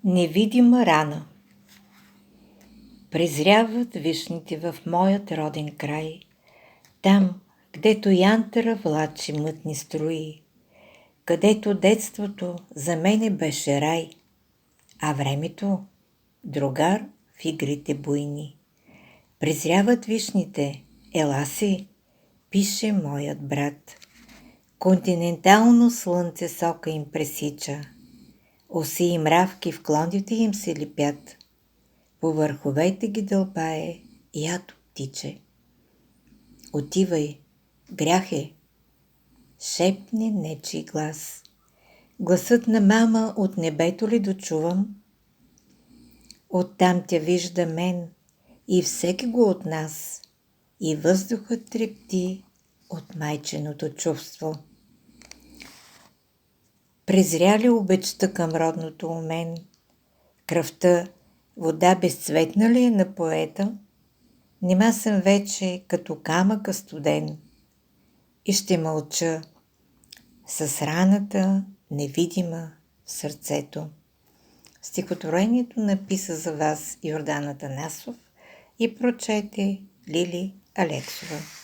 Невидима рана. Презряват вишните в моят роден край, там, гдето янтара влачи мътни струи, където детството за мене беше рай, а времето другар в игрите буйни. Презряват вишните, ела си, пише моят брат. Континентално слънце сока им пресича, оси и мравки в клоните им се лепят, по върховете ги дълбае ято тиче. Отивай, грях е, шепне нечий глас. Гласът на мама от небето ли дочувам? Оттам тя вижда мен и всеки го от нас, и въздухът трепти от майчиното чувство. Презря ли обичта към родното у мен? Кръвта вода безцветна ли е на поета? Нима съм вече като камъка студен и ще мълча с раната невидима в сърцето. Стихотворението написа за вас Йордан Атанасов и прочете Лили Алексова.